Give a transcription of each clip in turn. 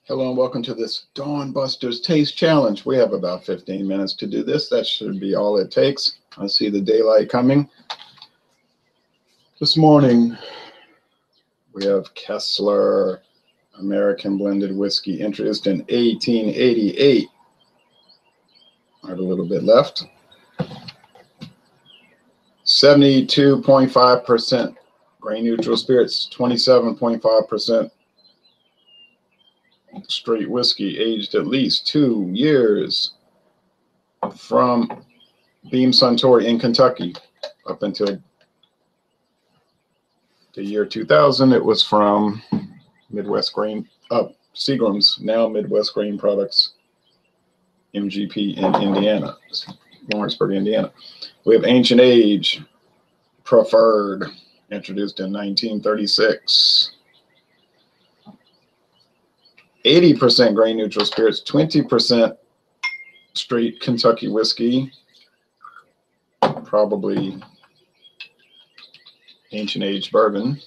Hello and welcome to this Dawn Busters Taste Challenge. We have about 15 minutes to do this. That should be all it takes. I see the daylight coming. This morning we have Kessler American Blended Whiskey, introduced in 1888. I have a little bit left. 72.5% grain neutral spirits, 27.5% straight whiskey, aged at least 2 years, from Beam Suntory in Kentucky. Up until the year 2000, it was from Midwest Grain, Seagram's, now Midwest Grain Products, MGP in Indiana, Lawrenceburg, Indiana. We have Ancient Age Preferred, introduced in 1936. 80% grain neutral spirits, 20% straight Kentucky whiskey, probably Ancient Age bourbon.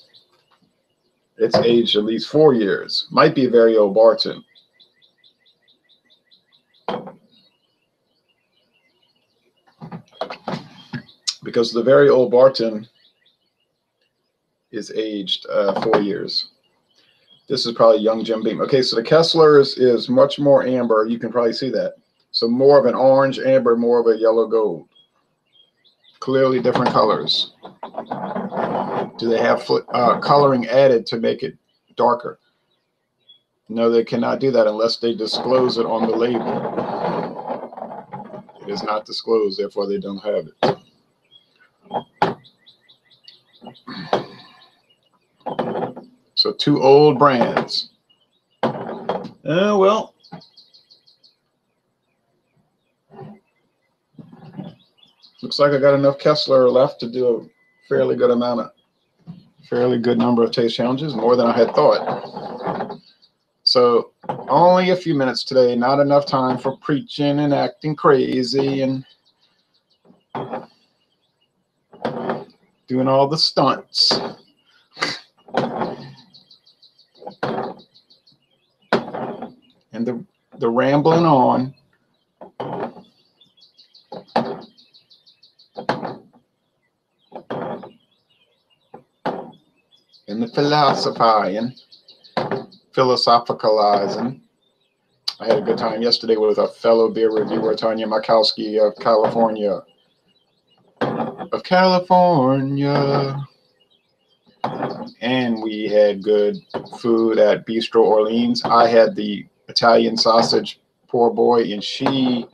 It's aged at least 4 years. Might be a very old Barton. Because the very old Barton is aged 4 years. This is probably young Jim Beam. Okay, so the Kessler's is much more amber. You can probably see that. So more of an orange amber, more of a yellow gold. Clearly different colors. Do they have coloring added to make it darker? No, they cannot do that unless they disclose it on the label. It is not disclosed, therefore they don't have it. So two old brands. Well, looks like I got enough Kessler left to do a fairly good number of taste challenges, more than I had thought. So only a few minutes today, not enough time for preaching and acting crazy and doing all the stunts. And the rambling on. And the philosophicalizing. I had a good time yesterday with a fellow beer reviewer, Tanya Makowski of California. And we had good food at Bistro Orleans. I had the Italian sausage poor boy, and she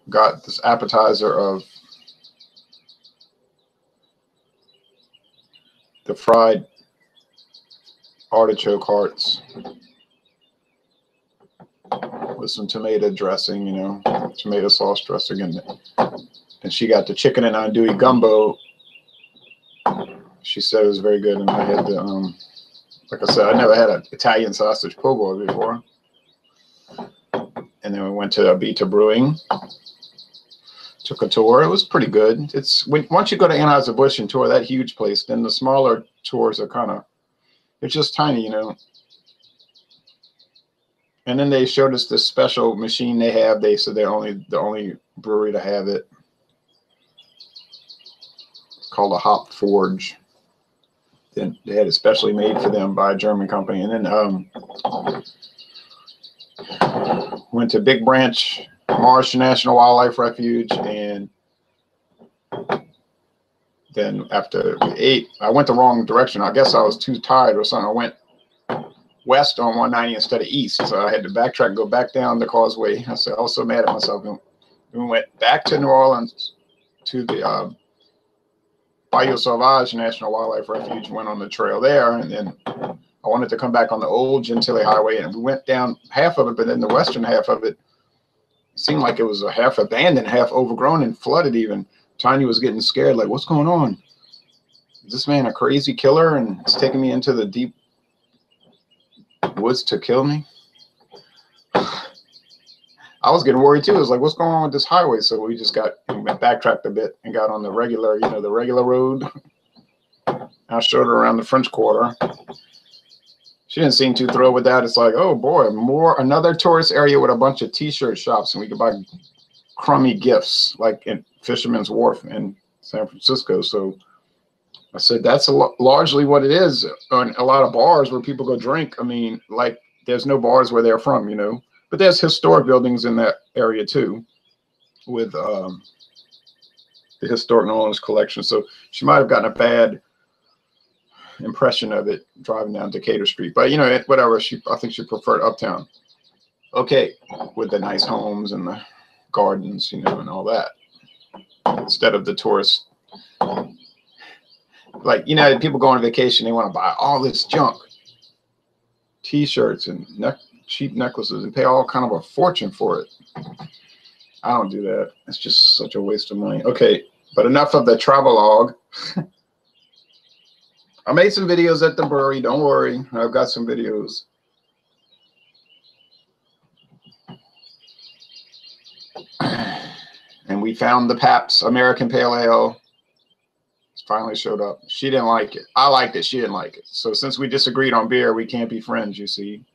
got this appetizer of the fried artichoke hearts with some tomato dressing, tomato sauce dressing in it. And she got the chicken and andouille gumbo. She said it was very good, and I had the like I said, I never had an Italian sausage po' boy before. And then we went to Abita Brewing, took a tour. It was pretty good. Once you go to Anheuser-Busch and tour that huge place, then the smaller tours are it's just tiny, And then they showed us this special machine they have. They said they're the only brewery to have it. It's called a Hop Forge. Then they had it specially made for them by a German company. And then went to Big Branch Marsh National Wildlife Refuge, and then after we ate, I went the wrong direction. I guess I was too tired or something. I went west on 190 instead of east, so I had to backtrack and go back down the causeway. I was so mad at myself. We went back to New Orleans to the Bayou Sauvage National Wildlife Refuge, went on the trail there, and then I wanted to come back on the old Gentilly Highway, and we went down half of it, but then the western half of it seemed like it was a half abandoned, half overgrown, and flooded even. Tanya was getting scared, like, what's going on? Is this man a crazy killer, and it's taking me into the deep woods to kill me? I was getting worried too. I was like, what's going on with this highway? So we just backtracked a bit and got on the regular, the regular road. I showed her around the French Quarter. She didn't seem too thrilled with that. It's like, oh boy, another tourist area with a bunch of T-shirt shops, and we could buy crummy gifts like in Fisherman's Wharf in San Francisco. So I said that's largely what it is on a lot of bars where people go drink. I mean, like there's no bars where they're from, you know, but there's historic buildings in that area too, with the Historic New Orleans collection. So she might have gotten a bad impression of it driving down Decatur Street, but you know, whatever. I think she preferred Uptown. Okay, with the nice homes and the gardens, you know, and all that, instead of the tourist. Like, you know, people go on vacation, they want to buy all this junk, T-shirts and cheap necklaces, and pay all kind of a fortune for it. I don't do that. It's just such a waste of money. Okay, but enough of the travelogue. I made some videos at the brewery. Don't worry, I've got some videos. And we found the Pabst American Pale Ale. It finally showed up. She didn't like it. I liked it. She didn't like it. So since we disagreed on beer, we can't be friends, you see.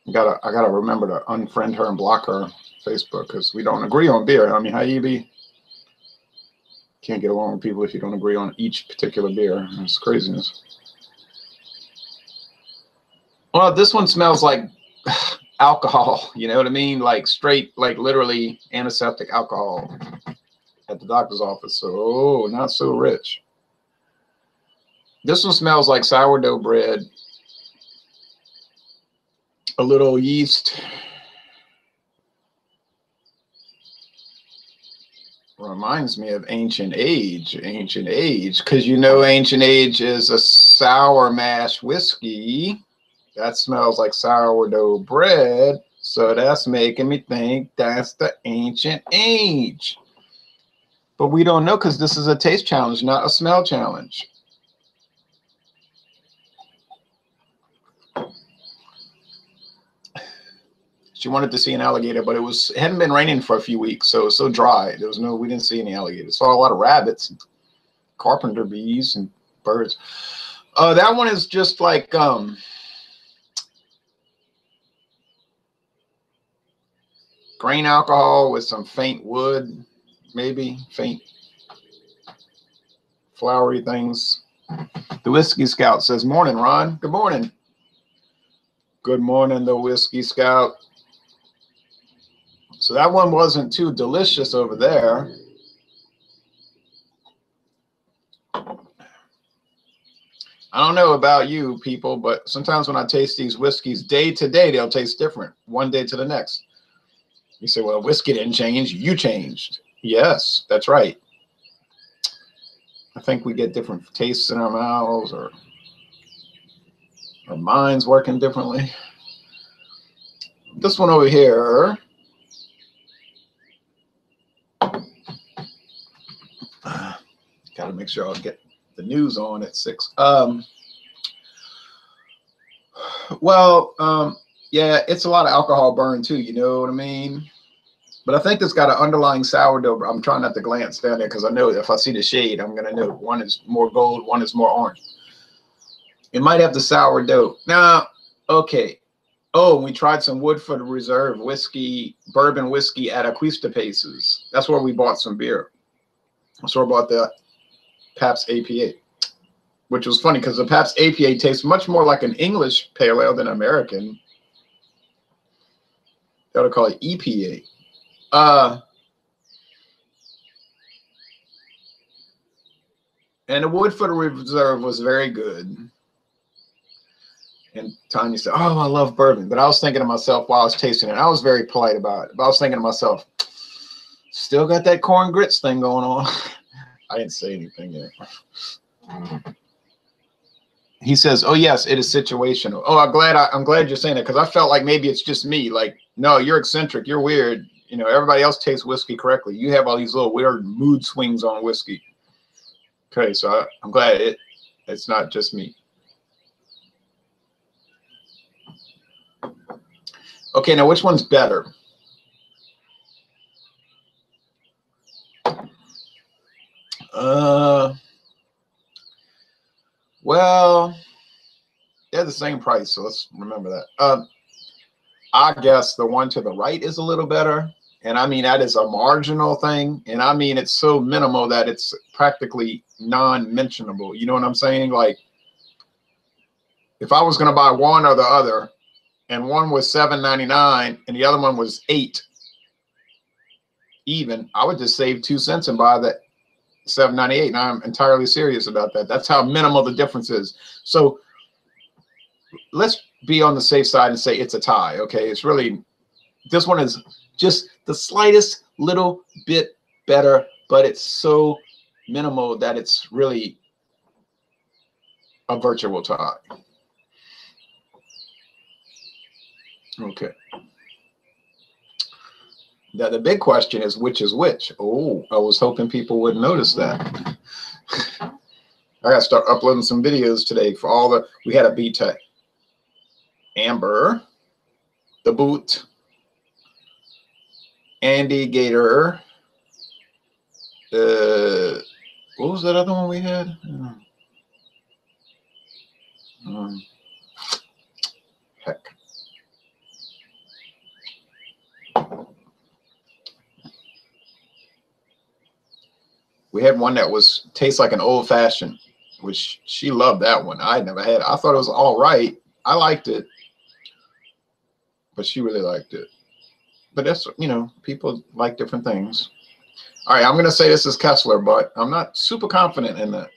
I gotta remember to unfriend her and block her on Facebook because we don't agree on beer. I mean, how you can't get along with people if you don't agree on each particular beer. It's craziness. Well, this one smells like alcohol. You know what I mean? Like straight, like literally antiseptic alcohol at the doctor's office. So, oh, not so rich. This one smells like sourdough bread. A little yeast. Reminds me of Ancient Age, because you know Ancient Age is a sour mash whiskey. That smells like sourdough bread, so that's making me think that's the Ancient Age. But we don't know because this is a taste challenge, not a smell challenge. She wanted to see an alligator, but it hadn't been raining for a few weeks, so it was so dry. We didn't see any alligators. Saw a lot of rabbits, and carpenter bees, and birds. That one is just like grain alcohol with some faint wood, maybe faint flowery things. The Whiskey Scout says, "Morning, Ron. Good morning." Good morning, the Whiskey Scout. So that one wasn't too delicious over there. I don't know about you people, but sometimes when I taste these whiskeys day to day, they'll taste different one day to the next. You say, well, whiskey didn't change, you changed. Yes, that's right. I think we get different tastes in our mouths, or our minds working differently. This one over here. Got to make sure I'll get the news on at 6. Yeah, it's a lot of alcohol burn too. You know what I mean? But I think it's got an underlying sourdough. I'm trying not to glance down there because I know if I see the shade, I'm going to know one is more gold, one is more orange. It might have the sourdough. Now, okay. Oh, we tried some Woodford Reserve whiskey, bourbon whiskey at Acuista Paces. That's where we bought some beer. So I bought the Pabst APA, which was funny because the Pabst APA tastes much more like an English pale ale than American. They ought to call it EPA. And the Woodford Reserve was very good. And Tanya said, "Oh, I love bourbon." But I was thinking to myself while I was tasting it, I was very polite about it. But I was thinking to myself, still got that corn grits thing going on. I didn't say anything yet. He says, "Oh yes, it is situational." Oh, I'm glad you're saying that because I felt like maybe it's just me. Like, no, you're eccentric. You're weird. You know, everybody else tastes whiskey correctly. You have all these little weird mood swings on whiskey. Okay, so I'm glad it's not just me. Okay, now which one's better? Well, They're the same price, so let's remember that. I guess the one to the right is a little better. And I mean, that is a marginal thing. And I mean, it's so minimal that it's practically non-mentionable. You know what I'm saying? Like, if I was going to buy one or the other, and one was $7.99 and the other one was $8 even, I would just save 2 cents and buy that $7.98. And I'm entirely serious about that. That's how minimal the difference is. So let's be on the safe side and say it's a tie. Okay, it's really, this one is just the slightest little bit better, but it's so minimal that it's really a virtual tie. Okay. Now the big question is which is which. Oh, I was hoping people would notice that. I gotta start uploading some videos today for all the, we had a B-Tech. Amber, the Boot, Andy Gator, what was that other one we had? Heck. We had one that was tastes like an old fashioned, which she loved that one. I never had it. I thought it was all right. I liked it, but she really liked it. But that's, you know, people like different things. All right, I'm going to say this is Kessler, but I'm not super confident in that.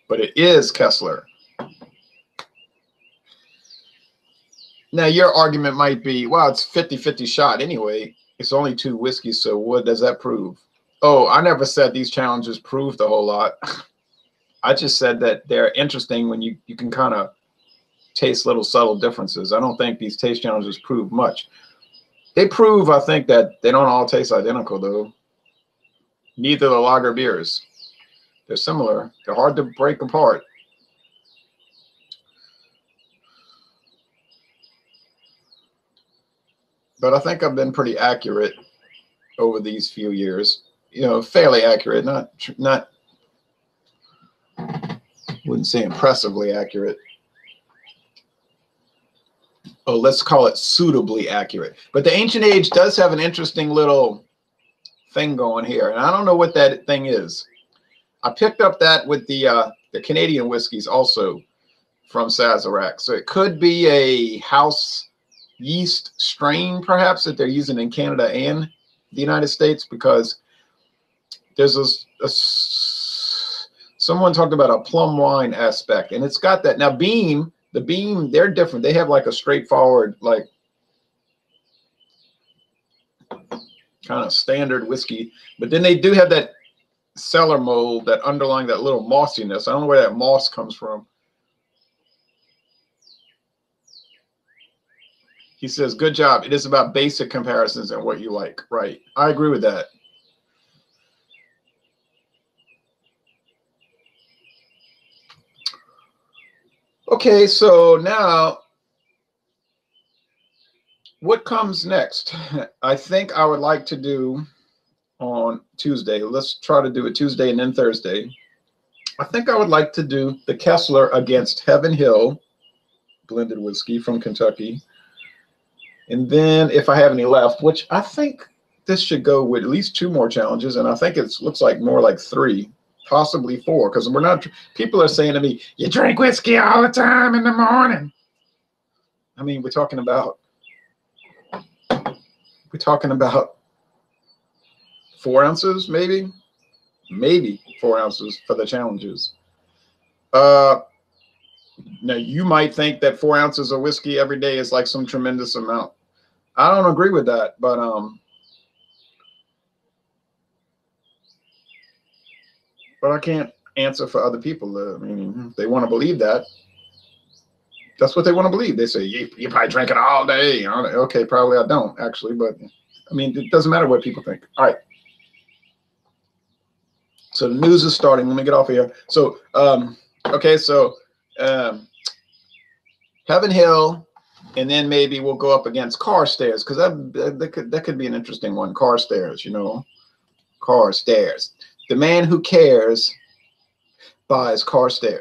But it is Kessler. Now, your argument might be, well, it's 50-50 shot anyway. It's only 2 whiskeys, so what does that prove? Oh, I never said these challenges proved a whole lot. I just said that they're interesting when you can kind of taste little subtle differences. I don't think these taste challenges prove much. They prove, I think, that they don't all taste identical, though. Neither the lager beers. They're similar. They're hard to break apart. But I think I've been pretty accurate over these few years. You know, fairly accurate, not wouldn't say impressively accurate. Oh, let's call it suitably accurate. But the Ancient Age does have an interesting little thing going here, and I don't know what that thing is. I picked up that with the Canadian whiskeys also from Sazerac. So it could be a house yeast strain, perhaps, that they're using in Canada and the United States, because there's someone talked about a plum wine aspect, and it's got that. Now, Beam, the Beam, they're different. They have like a straightforward, like kind of standard whiskey, but then they do have that cellar mold, that underlying that little mossiness. I don't know where that moss comes from. He says, good job. It is about basic comparisons and what you like. Right. I agree with that. Okay, so now what comes next? I think I would like to do on Tuesday. Let's try to do it Tuesday and then Thursday. I think I would like to do the Kessler against Heaven Hill blended whiskey from Kentucky. And then if I have any left, which I think this should go with at least 2 more challenges, and I think it looks like more like 3, possibly 4, because we're not, people are saying to me, you drink whiskey all the time in the morning. I mean, we're talking about 4 ounces, maybe 4 ounces for the challenges. Now you might think that 4 ounces of whiskey every day is like some tremendous amount. I don't agree with that, but I can't answer for other people. I mean, if they want to believe that, that's what they want to believe. They say, you probably drink it all day. Okay, probably I don't, actually, but I mean, it doesn't matter what people think. All right. So the news is starting. Let me get off of here. So, okay, so Heaven Hill, and then maybe we'll go up against Carstairs, because that could be an interesting one. Carstairs, you know, Carstairs. The man who cares buys Carstairs.